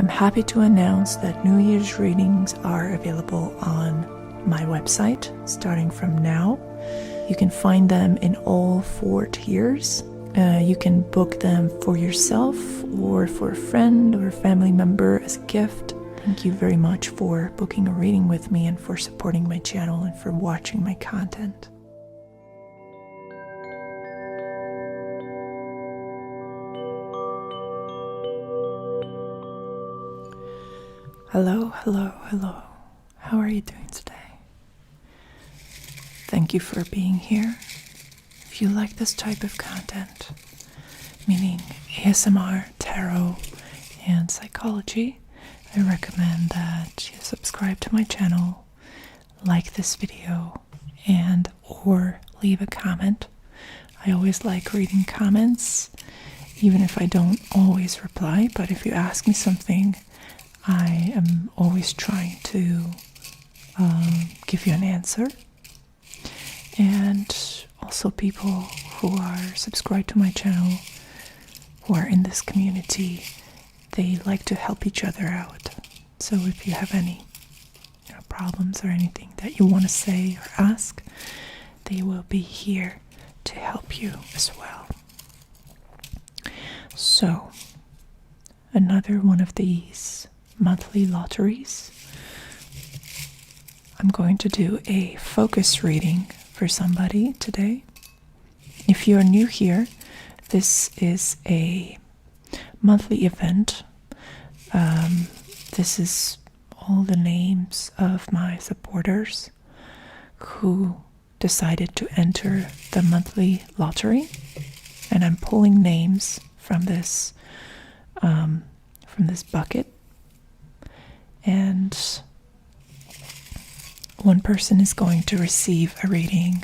I'm happy to announce that New Year's readings are available on my website starting from now. You can find them in all 4 tiers. You can book them for yourself or for a friend or a family member as a gift. Thank you very much for booking a reading with me and for supporting my channel and for watching my content. Hello, hello, hello. How are you doing today? Thank you for being here. If you like this type of content, meaning ASMR, tarot, and psychology, I recommend that you subscribe to my channel, like this video, and or leave a comment. I always like reading comments, even if I don't always reply, but if you ask me something, I am always trying to give you an answer. And also people who are subscribed to my channel, who are in this community, they like to help each other out. So if you have any problems or anything that you want to say or ask, they will be here to help you as well. So, another one of these monthly lotteries. I'm going to do a focus reading for somebody today. If you're new here, this is a monthly event. This is all the names of my supporters who decided to enter the monthly lottery, and I'm pulling names from this bucket. And one person is going to receive a reading.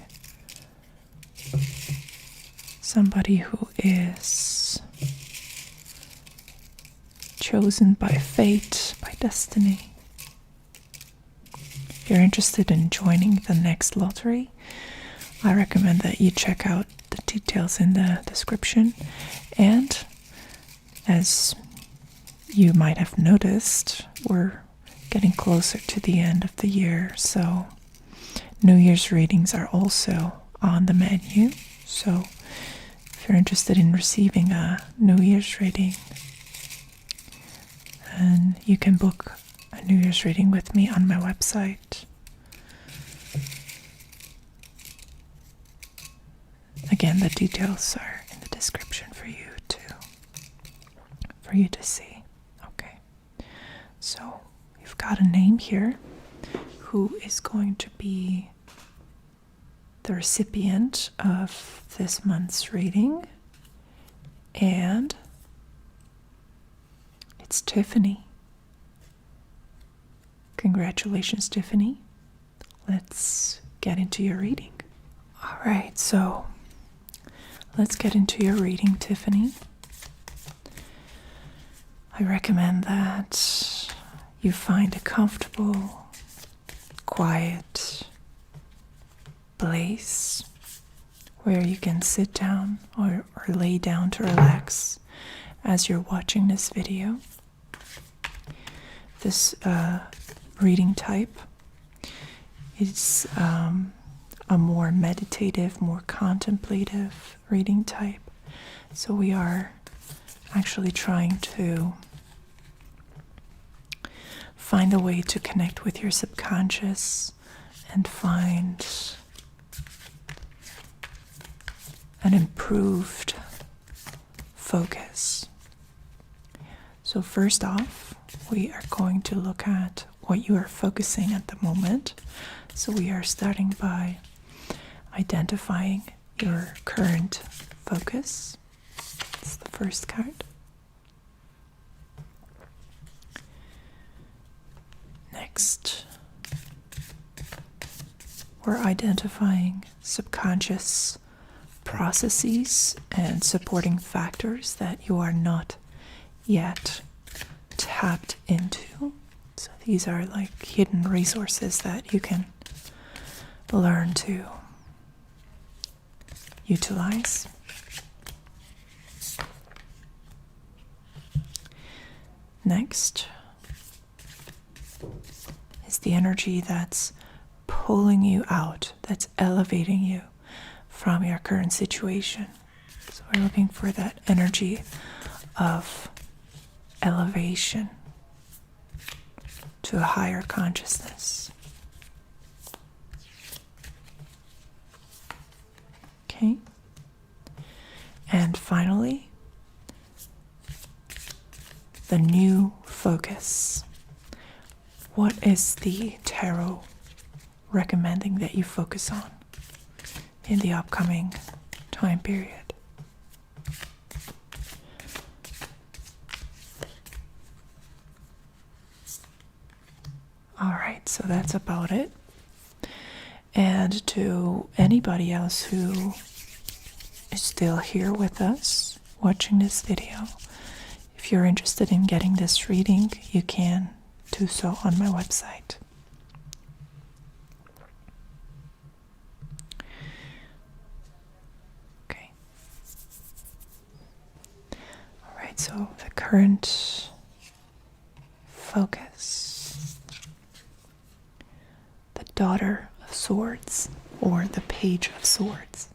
Somebody who is chosen by fate, by destiny. If you're interested in joining the next lottery, I recommend that you check out the details in the description. And as you might have noticed, we're getting closer to the end of the year, so New Year's readings are also on the menu. So if you're interested in receiving a New Year's reading, then you can book a New Year's reading with me on my website. Again, the details are in the description for you to see. Okay, so you've got a name here who is going to be the recipient of this month's reading, and it's Tiffanie. Congratulations, Tiffanie. Let's get into your reading. All right, so let's get into your reading, Tiffanie. I recommend that you find a comfortable, quiet place where you can sit down or lay down to relax as you're watching this video. This reading type is a more meditative, more contemplative reading type. So we are actually trying to find a way to connect with your subconscious and find an improved focus. So first off, we are going to look at what you are focusing at the moment. So we are starting by identifying your current focus. It's the first card. Next, we're identifying subconscious processes and supporting factors that you are not yet tapped into. So these are like hidden resources that you can learn to utilize. Next is the energy that's pulling you out, that's elevating you from your current situation. So we're looking for that energy of elevation to a higher consciousness. Okay. And finally, the new focus. What is the tarot recommending that you focus on in the upcoming time period? All right, so that's about it. And to anybody else who is still here with us watching this video, if you're interested in getting this reading, you can do so on my website. Okay. All right, so the current focus, the Daughter of Swords or the Page of Swords.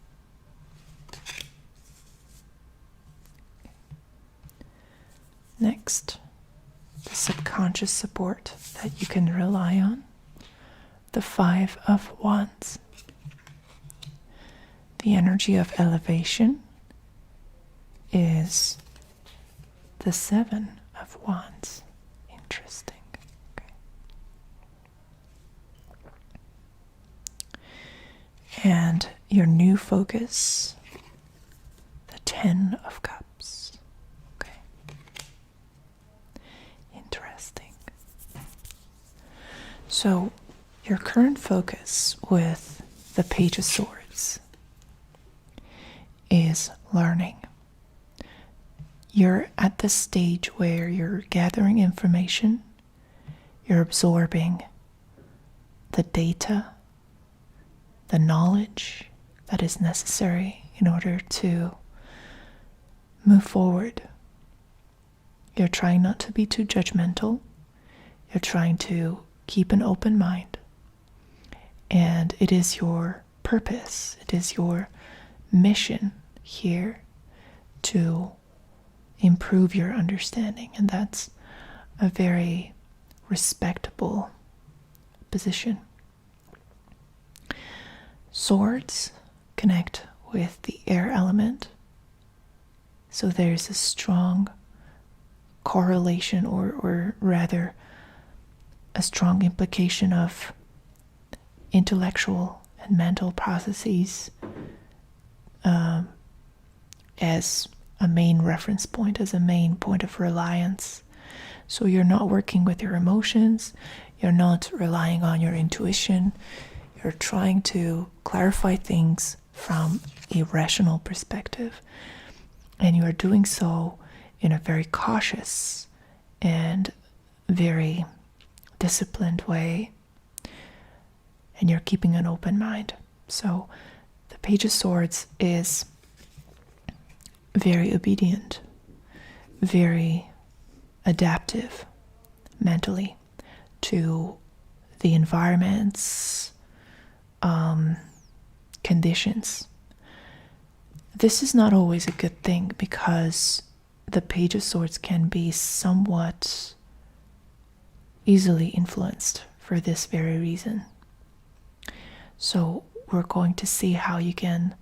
Next, the subconscious support that you can rely on, the Five of Wands. The energy of elevation is the Seven of Wands. Interesting. Okay. And your new focus, the Ten of Cups. So, your current focus with the Page of Swords is learning. You're at the stage where you're gathering information, you're absorbing the data, the knowledge that is necessary in order to move forward. You're trying not to be too judgmental. You're trying to keep an open mind. And it is your purpose, it is your mission here to improve your understanding. And that's a very respectable position. Swords connect with the air element. So there's a strong correlation, or rather a strong implication of intellectual and mental processes as a main reference point, as a main point of reliance. So you're not working with your emotions, you're not relying on your intuition, you're trying to clarify things from a rational perspective. And you are doing so in a very cautious and very disciplined way, and you're keeping an open mind. So the Page of Swords is very obedient, very adaptive mentally to the environment's conditions. This is not always a good thing, because the Page of Swords can be somewhat easily influenced for this very reason. So we're going to see how you can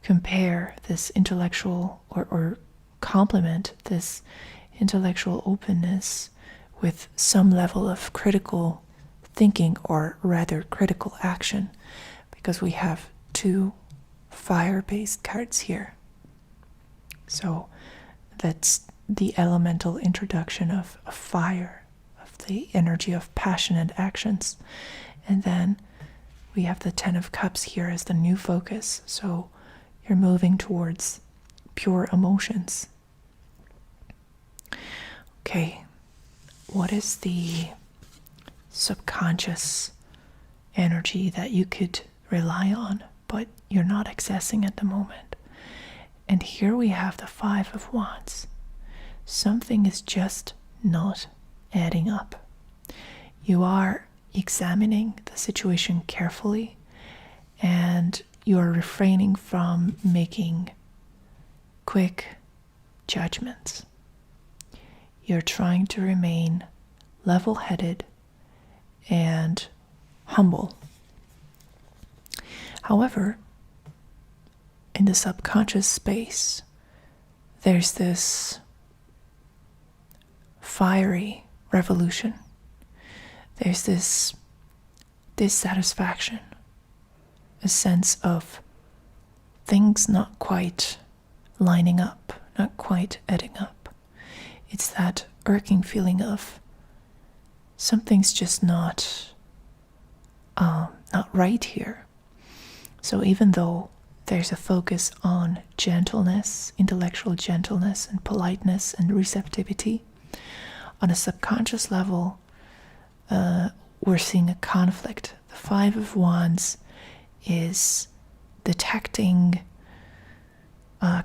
compare this intellectual or complement this intellectual openness with some level of critical thinking, or rather critical action, because we have two fire-based cards here. So that's the elemental introduction of fire, the energy of passionate actions. And then we have the Ten of Cups here as the new focus. So you're moving towards pure emotions. Okay, what is the subconscious energy that you could rely on, but you're not accessing at the moment? And here we have the Five of Wands. Something is just not adding up. You are examining the situation carefully, and you are refraining from making quick judgments. You're trying to remain level-headed and humble. However, in the subconscious space, there's this fiery revolution. There's this dissatisfaction, a sense of things not quite lining up, not quite adding up. It's that irking feeling of something's just not right here. So even though there's a focus on gentleness, intellectual gentleness and politeness and receptivity, on a subconscious level, we're seeing a conflict. The Five of Wands is detecting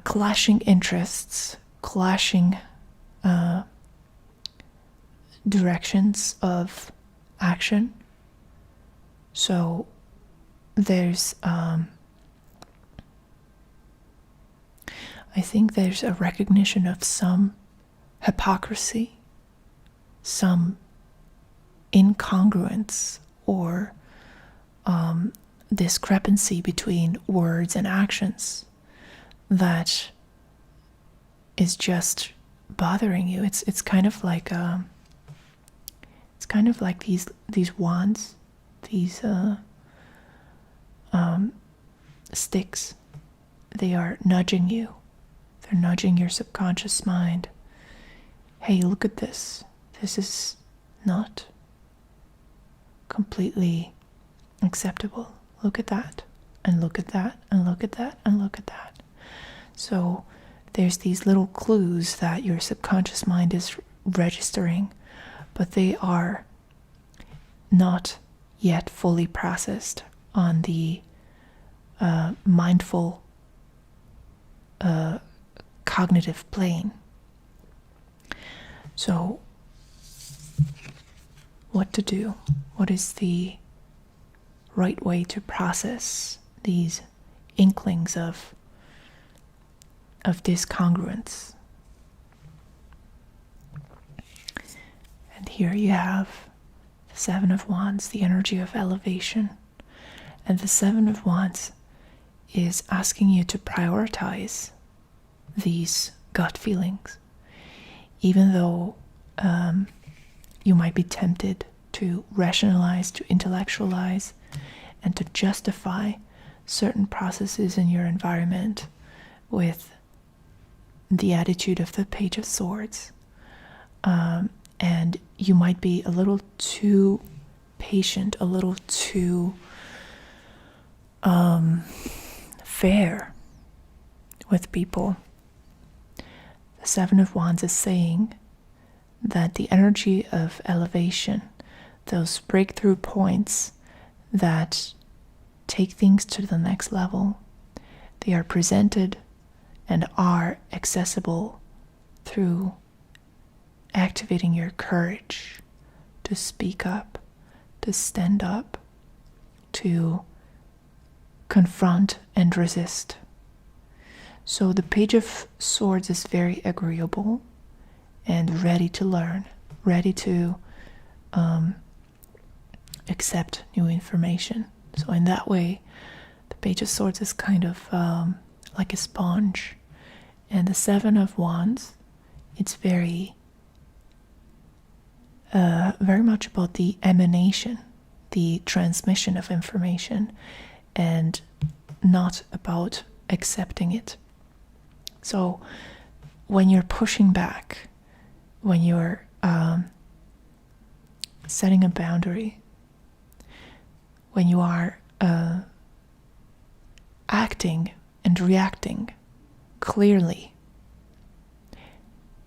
clashing interests, clashing directions of action. So there's I think there's a recognition of some hypocrisy, some incongruence, or discrepancy between words and actions that is just bothering you. It's kind of like these wands, these sticks. They are nudging you. They're nudging your subconscious mind. Hey, look at this. This is not completely acceptable. Look at that, and look at that, and look at that, and look at that. So there's these little clues that your subconscious mind is registering, but they are not yet fully processed on the mindful cognitive plane. So what to do? What is the right way to process these inklings of discongruence? And here you have the Seven of Wands, the energy of elevation. And the Seven of Wands is asking you to prioritize these gut feelings. Even though you might be tempted to rationalize, to intellectualize, and to justify certain processes in your environment with the attitude of the Page of Swords. And you might be a little too patient, a little too fair with people. The Seven of Wands is saying that the energy of elevation, those breakthrough points that take things to the next level, they are presented and are accessible through activating your courage to speak up, to stand up, to confront and resist. So the Page of Swords is very agreeable and ready to learn, ready to accept new information. So in that way, the Page of Swords is kind of like a sponge. And the Seven of Wands, it's very much about the emanation, the transmission of information, and not about accepting it. So when you're pushing back, when you're setting a boundary, when you are acting and reacting clearly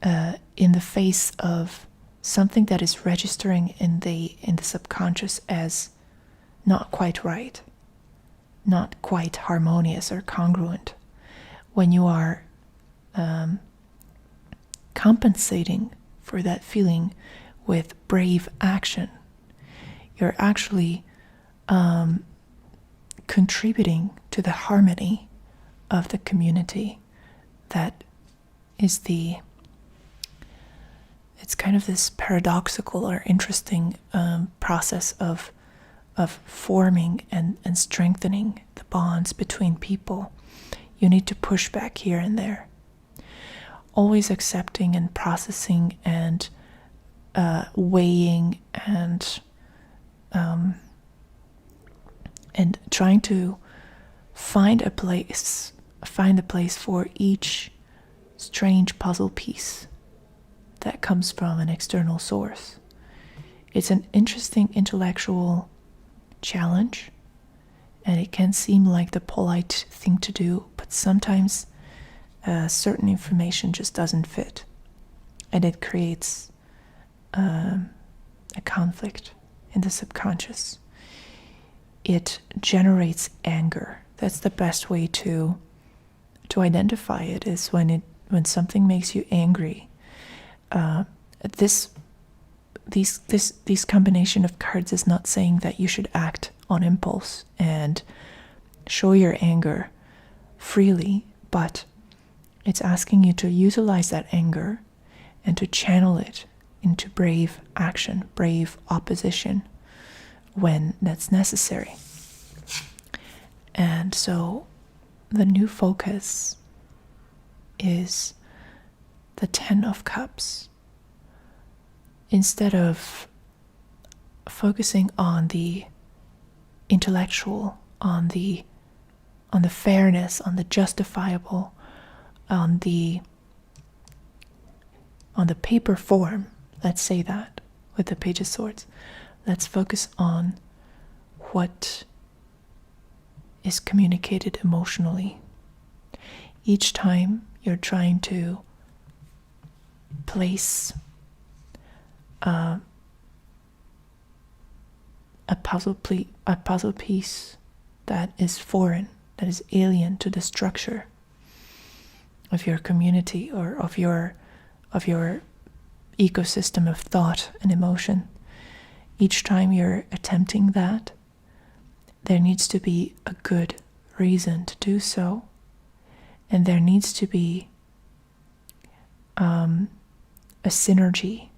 in the face of something that is registering in the subconscious as not quite right, not quite harmonious or congruent, when you are compensating for that feeling with brave action. You're actually contributing to the harmony of the community. That is it's kind of this paradoxical or interesting process of forming and strengthening the bonds between people. You need to push back here and there, always accepting and processing and weighing and trying to find a place for each strange puzzle piece that comes from an external source. It's an interesting intellectual challenge, and it can seem like the polite thing to do, but sometimes certain information just doesn't fit, and it creates a conflict in the subconscious. It generates anger. That's the best way to identify it, is when something makes you angry. This combination of cards is not saying that you should act on impulse and show your anger freely, but it's asking you to utilize that anger and to channel it into brave action, brave opposition when that's necessary. And so the new focus is the 10 of Cups. Instead of focusing on the intellectual, on the fairness, on the justifiable, on the paper form, let's say that with the Page of Swords, let's focus on what is communicated emotionally. Each time you're trying to place a puzzle piece that is foreign, that is alien to the structure of your community or of your ecosystem of thought and emotion. Each time you're attempting that, there needs to be a good reason to do so, and there needs to be a synergy,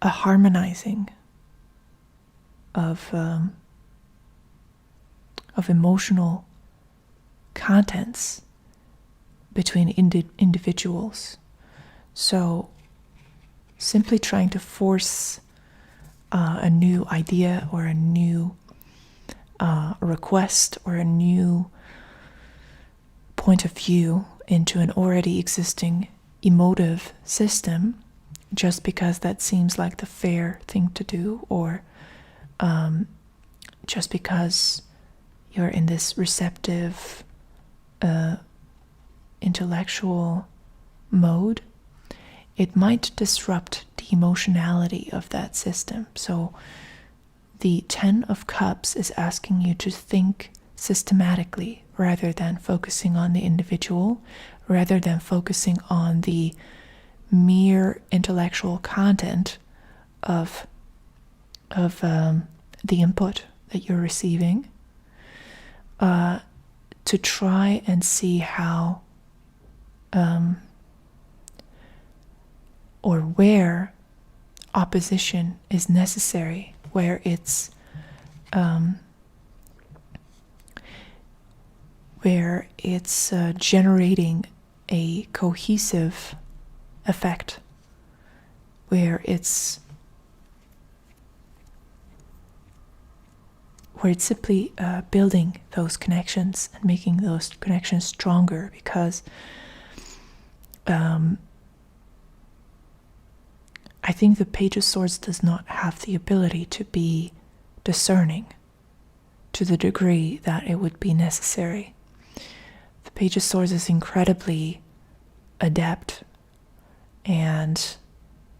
a harmonizing of emotional contents between individuals. So simply trying to force a new idea or a new request or a new point of view into an already existing emotive system just because that seems like the fair thing to do, or just because you're in this receptive intellectual mode, it might disrupt the emotionality of that system. So the 10 of Cups is asking you to think systematically rather than focusing on the individual, rather than focusing on the mere intellectual content of the input that you're receiving, to try and see how or where opposition is necessary, where it's generating a cohesive effect, where it's simply building those connections and making those connections stronger, because I think the Page of Swords does not have the ability to be discerning to the degree that it would be necessary. The Page of Swords is incredibly adept and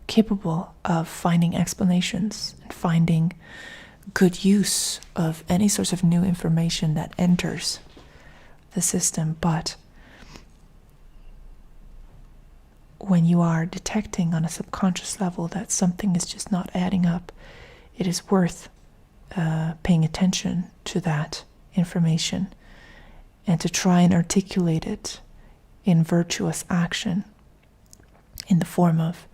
capable of finding explanations and finding good use of any sorts of new information that enters the system, but when you are detecting on a subconscious level that something is just not adding up, it is worth paying attention to that information and to try and articulate it in virtuous action in the form of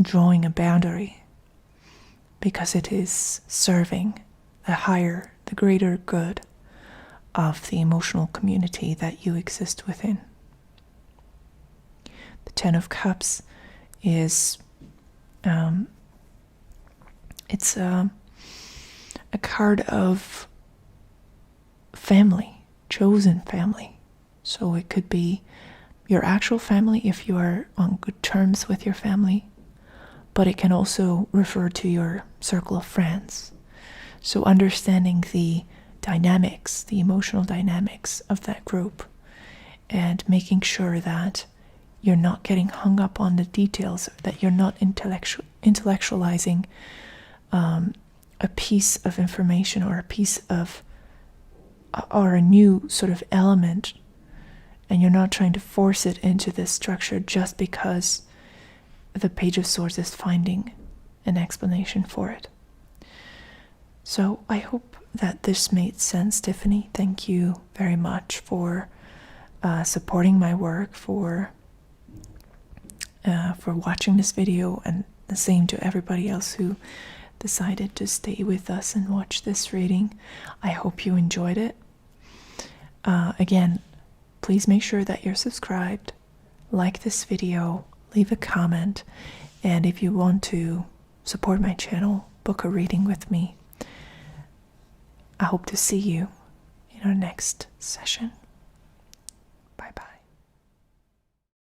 drawing a boundary, because it is serving the greater good of the emotional community that you exist within. The Ten of Cups is it's a card of family, chosen family. So it could be your actual family if you are on good terms with your family, but it can also refer to your circle of friends. So understanding the dynamics, the emotional dynamics of that group, and making sure that you're not getting hung up on the details, that you're not intellectualizing a piece of information or a new sort of element, and you're not trying to force it into this structure just because the Page of Swords is finding an explanation for it. So I hope that this made sense, Tiffanie. Thank you very much for supporting my work, for watching this video, and the same to everybody else who decided to stay with us and watch this reading. I hope you enjoyed it. Again, please make sure that you're subscribed, like this video, leave a comment, and if you want to support my channel, book a reading with me. I hope to see you in our next session.